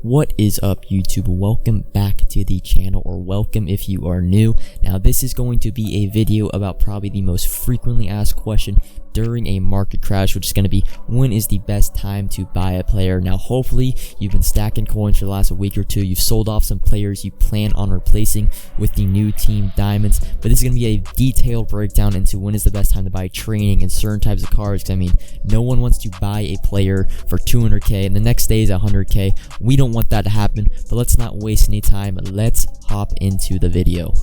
What is up, YouTube? Welcome back to the channel, or welcome if you are new. Now this is going to be a video about probably the most frequently asked question during a market crash, which is going to be, when is the best time to buy a player? Now hopefully you've been stacking coins for the last week or two, you've sold off some players you plan on replacing with the new team diamonds, but this is going to be a detailed breakdown into when is the best time to buy training and certain types of cards. Because I mean, no one wants to buy a player for 200k and the next day is 100k. We don't want that to happen, but let's not waste any time. Let's hop into the video.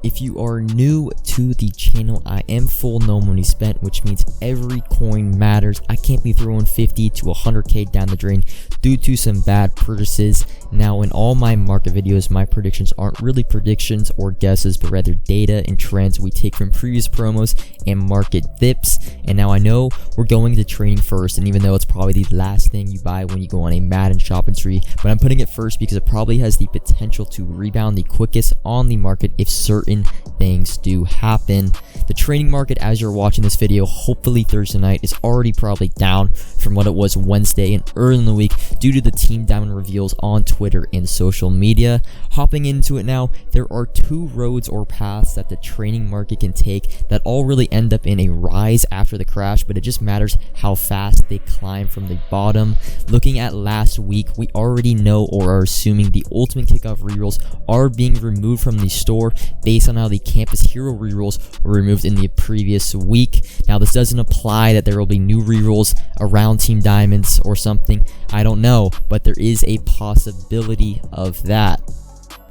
If you are new to the channel, I am full no money spent, which means every coin matters. I can't be throwing 50 to 100k down the drain due to some bad purchases. Now in all my market videos, my predictions aren't really predictions or guesses, but rather data and trends we take from previous promos and market dips. And now I know we're going to training first, and even though it's probably the last thing you buy when you go on a Madden shopping spree, but I'm putting it first because it probably has the potential to rebound the quickest on the market if certain things do happen. The trading market, as you're watching this video, hopefully Thursday night, is already probably down from what it was Wednesday and early in the week due to the team diamond reveals on Twitter and social media. Hopping into it now, there are two roads or paths that the trading market can take that all really end up in a rise after the crash, but it just matters how fast they climb from the bottom. Looking at last week, we already know or are assuming the ultimate kickoff rerolls are being removed from the store based on how the campus hero rerolls were removed in the previous week. Now this doesn't imply that there will be new rerolls around team diamonds or something, I don't know, but there is a possibility of that.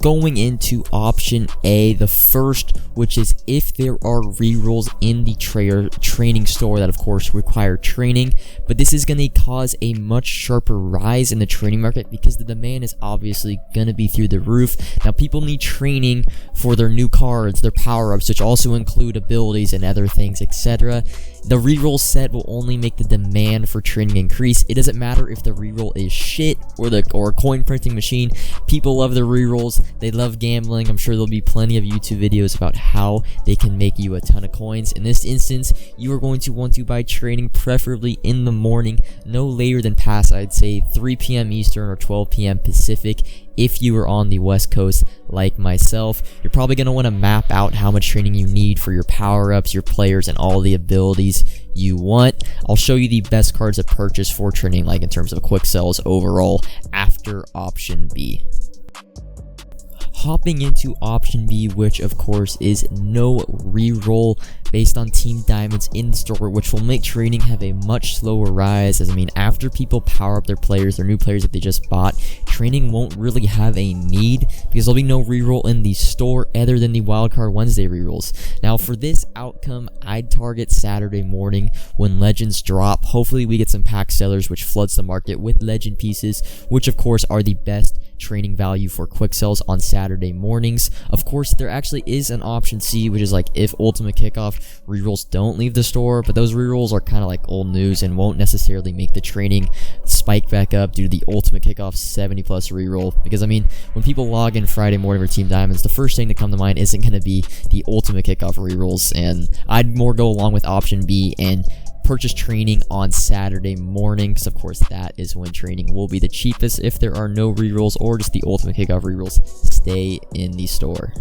Going into option A, the first, which is if there are rerolls in the training store that of course require training, but this is going to cause a much sharper rise in the training market because the demand is obviously going to be through the roof. Now people need training for their new cards, their power-ups, which also include abilities and other things, etc. The reroll set will only make the demand for training increase. It doesn't matter if the reroll is shit or a coin printing machine. People love the rerolls. They love gambling. I'm sure there'll be plenty of YouTube videos about how they can make you a ton of coins. In this instance, you are going to want to buy training preferably in the morning, no later than past, I'd say 3 p.m. Eastern or 12 p.m. Pacific. If you are on the West Coast like myself, you're probably going to want to map out how much training you need for your power-ups, your players, and all the abilities you want. I'll show you the best cards to purchase for training, like in terms of quick sells overall, after option B. Hopping into option B, which of course is no reroll based on team diamonds in the store, which will make trading have a much slower rise. As I mean, after people power up their players, their new players that they just bought, training won't really have a need because there'll be no reroll in the store other than the Wildcard Wednesday rerolls. Now for this outcome, I'd target Saturday morning when legends drop. Hopefully we get some pack sellers, which floods the market with legend pieces, which of course are the best training value for quick sells on Saturday mornings. Of course, there actually is an option C, which is like if ultimate kickoff rerolls don't leave the store, but those rerolls are kind of like old news and won't necessarily make the training spike back up due to the ultimate kickoff 70 plus reroll. Because I mean, when people log in Friday morning for team diamonds, the first thing to come to mind isn't going to be the ultimate kickoff rerolls, and I'd more go along with option B and purchase training on Saturday morning, because of course that is when training will be the cheapest if there are no rerolls or just the ultimate kickoff rerolls stay in the store.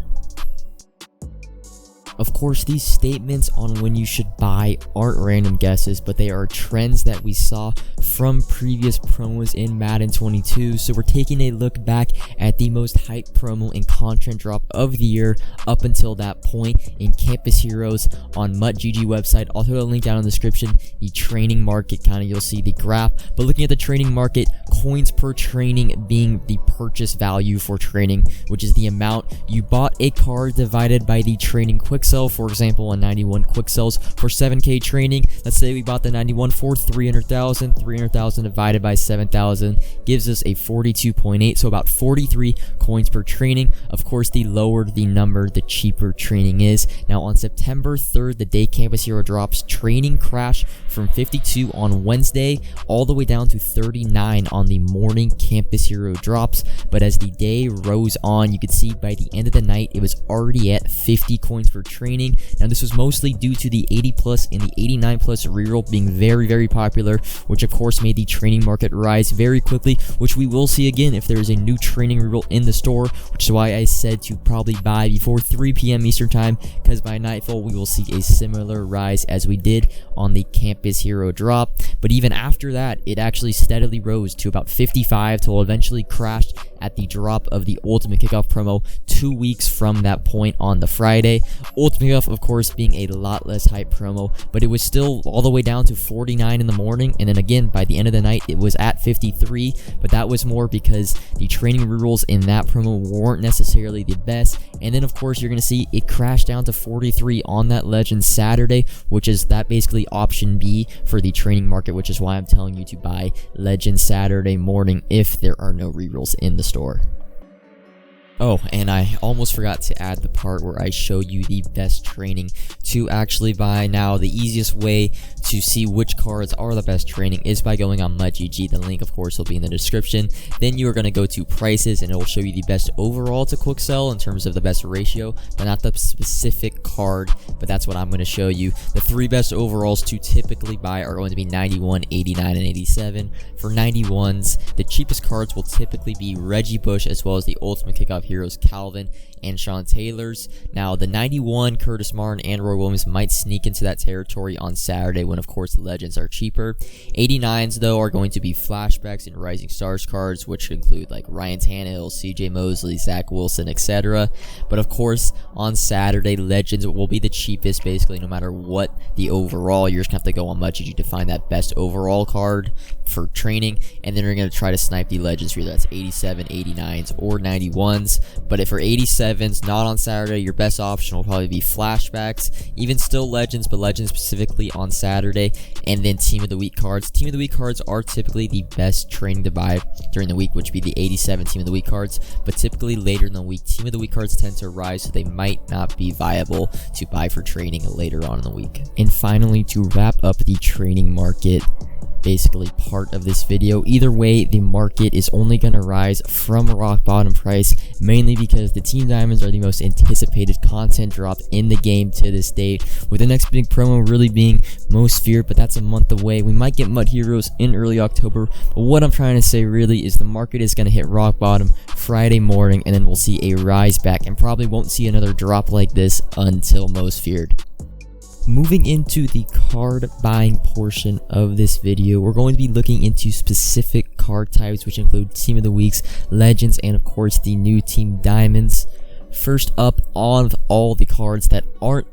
Of course, these statements on when you should buy aren't random guesses, but they are trends that we saw from previous promos in Madden 22. So we're taking a look back at the most hyped promo and content drop of the year up until that point in Campus Heroes on MUTGG website. I'll throw a link down in the description. The training market, you'll see the graph. But looking at the training market, coins per training being the purchase value for training, which is the amount you bought a card divided by the training quick sell. For example, a 91 quick sells for 7k training. Let's say we bought the 91 for 300,000. 300,000 divided by 7,000 gives us a 42.8, so about 43 coins per training. Of course, the lower the number, the cheaper training is. Now on September 3rd, the day Campus Hero drops, training crashed from 52 on Wednesday all the way down to 39 on the morning Campus Hero drops. But as the day rose on, you could see by the end of the night it was already at 50 coins per training. Now this was mostly due to the 80 plus and the 89 plus reroll being very, very popular, which of course made the training market rise very quickly, which we will see again if there is a new training reroll in the store, which is why I said to probably buy before 3 p.m. Eastern time, because by nightfall we will see a similar rise as we did on the Campus Hero drop. But even after that, it actually steadily rose to about 55 till eventually crashed at the drop of the Ultimate Kickoff promo 2 weeks from that point on the Friday. Ultimate Kickoff, of course, being a lot less hype promo, but it was still all the way down to 49 in the morning, and then again by the end of the night it was at 53, but that was more because the training rerolls in that promo weren't necessarily the best. And then of course you're going to see it crash down to 43 on that Legend Saturday, which is that basically option B for the training market, which is why I'm telling you to buy Legend Saturday morning if there are no rerolls in the store. Oh, and I almost forgot to add the part where I show you the best training to actually buy. Now, the easiest way to see which cards are the best training is by going on MudGG. The link, of course, will be in the description. Then you are going to go to prices, and it will show you the best overall to quick sell in terms of the best ratio, but not the specific card, but that's what I'm going to show you. The 3 best overalls to typically buy are going to be 91, 89, and 87. For 91s, the cheapest cards will typically be Reggie Bush, as well as the Ultimate Kickoff Heroes Calvin and Sean Taylor's. Now, the 91 Curtis Martin and Roy Williams might sneak into that territory on Saturday when, of course, the Legends are cheaper. 89s, though, are going to be flashbacks and Rising Stars cards, which include like Ryan Tannehill, CJ Mosley, Zach Wilson, etc. But, of course, on Saturday, Legends will be the cheapest, basically, no matter what the overall. You're just going to have to go on MudGG to find that best overall card for training, and then you're going to try to snipe the Legends for either that's 87, 89s, or 91s. But if for 87s, not on Saturday, your best option will probably be flashbacks, even still Legends, but Legends specifically on Saturday, and then Team of the Week cards. Team of the Week cards are typically the best training to buy during the week, which would be the 87 Team of the Week cards, but typically later in the week, Team of the Week cards tend to rise, so they might not be viable to buy for training later on in the week. And finally, to wrap up the training market, basically part of this video, either way, the market is only going to rise from a rock bottom price, mainly because the Team Diamonds are the most anticipated content drop in the game to this date, with the next big promo really being Most Feared, but that's a month away. We might get Mud Heroes in early October, but what I'm trying to say really is the market is going to hit rock bottom Friday morning, and then we'll see a rise back, and probably won't see another drop like this until Most Feared. Moving into the card buying portion of this video, we're going to be looking into specific card types, which include Team of the Weeks, Legends, and of course the new Team Diamonds. First up on all the cards that aren't,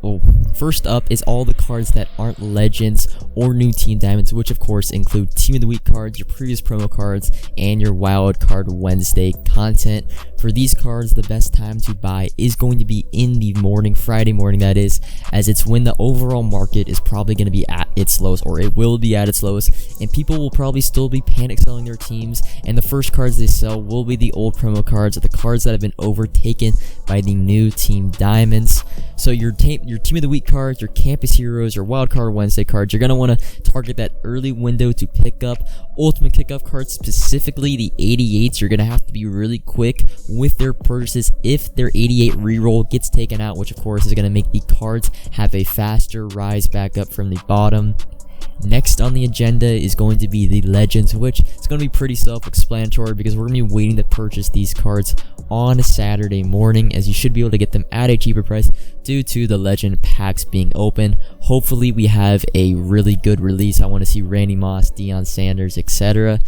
first up is all the cards that aren't Legends or new Team Diamonds, which of course include Team of the Week cards, your previous promo cards, and your Wild Card Wednesday content. For these cards, the best time to buy is going to be in the morning, Friday morning that is, as it's when the overall market is probably going to be at its lowest, or it will be at its lowest, and people will probably still be panic selling their teams, and the first cards they sell will be the old promo cards, or the cards that have been overtaken by the new Team Diamonds. So your Team of the Week cards, your Campus Heroes, your Wild Card Wednesday cards, you're going to want to target that early window to pick up. Ultimate Kickoff cards, specifically the 88s, you're going to have to be really quick with their purchases if their 88 reroll gets taken out, which of course is going to make the cards have a faster rise back up from the bottom. Next on the agenda is going to be the Legends, which is going to be pretty self-explanatory because we're going to be waiting to purchase these cards on a Saturday morning, as you should be able to get them at a cheaper price due to the Legend packs being open. Hopefully we have a really good release. I want to see Randy Moss, Deion Sanders, etc.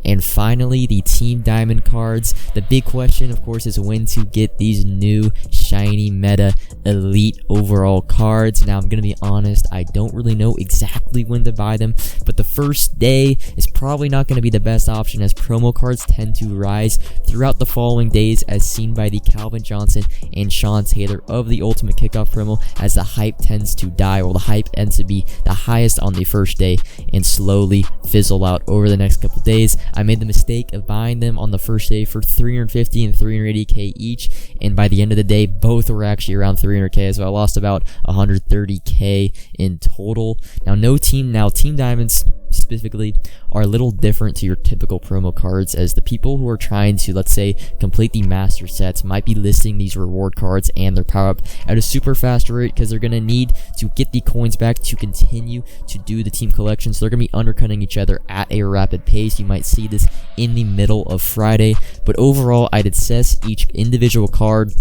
And finally, the Team Diamond cards. The big question, of course, is when to get these new shiny meta elite overall cards. Now, I'm going to be honest, I don't really know exactly when to buy them, but the first day is probably not going to be the best option, as promo cards tend to rise throughout the following days, as seen by the Calvin Johnson and Sean Taylor of the Ultimate Kickoff promo, as the hype tends to die, or the hype ends to be the highest on the first day and slowly fizzle out over the next couple days. I made the mistake of buying them on the first day for 350 and 380k each, and by the end of the day, both were actually around 300k, so I lost about 130k in total. Now, Team Diamonds, specifically are a little different to your typical promo cards, as the people who are trying to, let's say, complete the master sets might be listing these reward cards and their power up at a super fast rate, because they're going to need to get the coins back to continue to do the team collection. So they're going to be undercutting each other at a rapid pace. You might see this in the middle of Friday, but overall I'd assess each individual card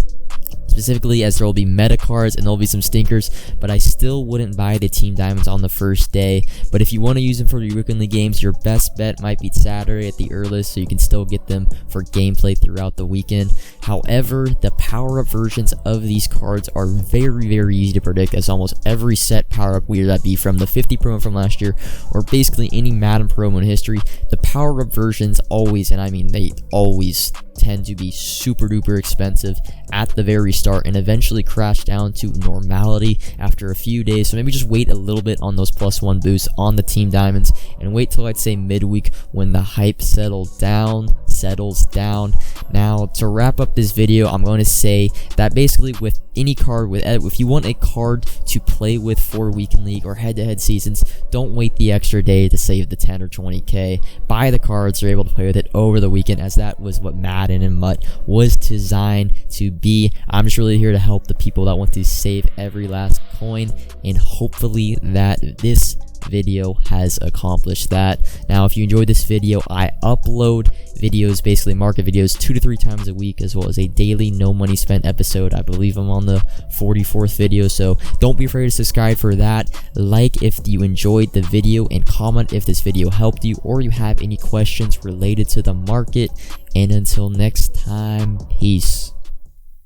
specifically, as there will be meta cards and there will be some stinkers, but I still wouldn't buy the team diamonds on the first day. But if you want to use them for your weekly games, your best bet might be Saturday at the earliest, so you can still get them for gameplay throughout the weekend. However, the power-up versions of these cards are very easy to predict, as almost every set power-up, whether that be from the 50 promo from last year or basically any Madden promo in history, the power-up versions always, and I mean they always, tend to be super duper expensive at the very start and eventually crash down to normality after a few days. So maybe just wait a little bit on those +1 boosts on the team diamonds and wait till I'd say midweek when the hype settles down. Now, to wrap up this video, I'm going to say that basically with any card, if you want a card to play with for weekend league or head-to-head seasons, don't wait the extra day to save the 10 or 20k. Buy the cards, you're able to play with it over the weekend, as that was what Madden and MUT was designed to be. I'm just really here to help the people that want to save every last coin, and hopefully that this video has accomplished that. Now, if you enjoyed this video, I upload videos, basically market videos, 2 to 3 times a week, as well as a daily no money spent episode. I believe I'm on the 44th video, so don't be afraid to subscribe for that. Like if you enjoyed the video, and comment if this video helped you or you have any questions related to the market. And until next time, peace.